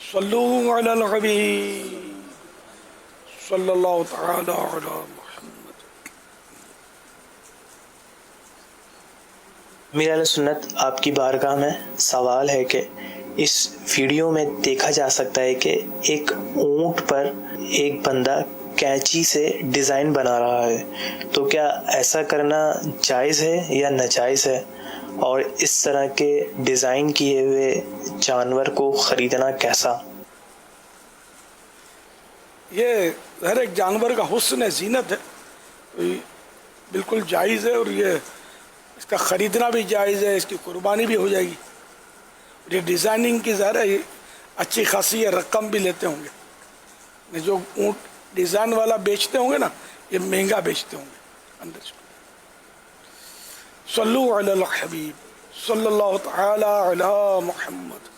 सल्लू अलल हबीब सल्लल्लाहु तआला अला मुहम्मद। मीर अहले सुन्नत आपकी बारगाह में सवाल है कि इस वीडियो में देखा जा सकता है कि एक ऊंट पर एक बंदा कैंची से डिज़ाइन बना रहा है, तो क्या ऐसा करना जायज़ है या नाजायज़ है? और इस तरह के डिज़ाइन किए हुए जानवर को ख़रीदना कैसा? ये हर एक जानवर का हुस्न है, जीनत है, तो ये बिल्कुल जायज़ है और ये इसका ख़रीदना भी जायज़ है, इसकी कुर्बानी भी हो जाएगी। ये डिज़ाइनिंग की ज़रा ये अच्छी खासी रकम भी लेते होंगे। जो ऊँट डिज़ाइन वाला बेचते होंगे ना, ये महंगा बेचते होंगे अंदर से। सल्लू अलल हबीब सल्लल्लाहु तआला अला मुहम्मद।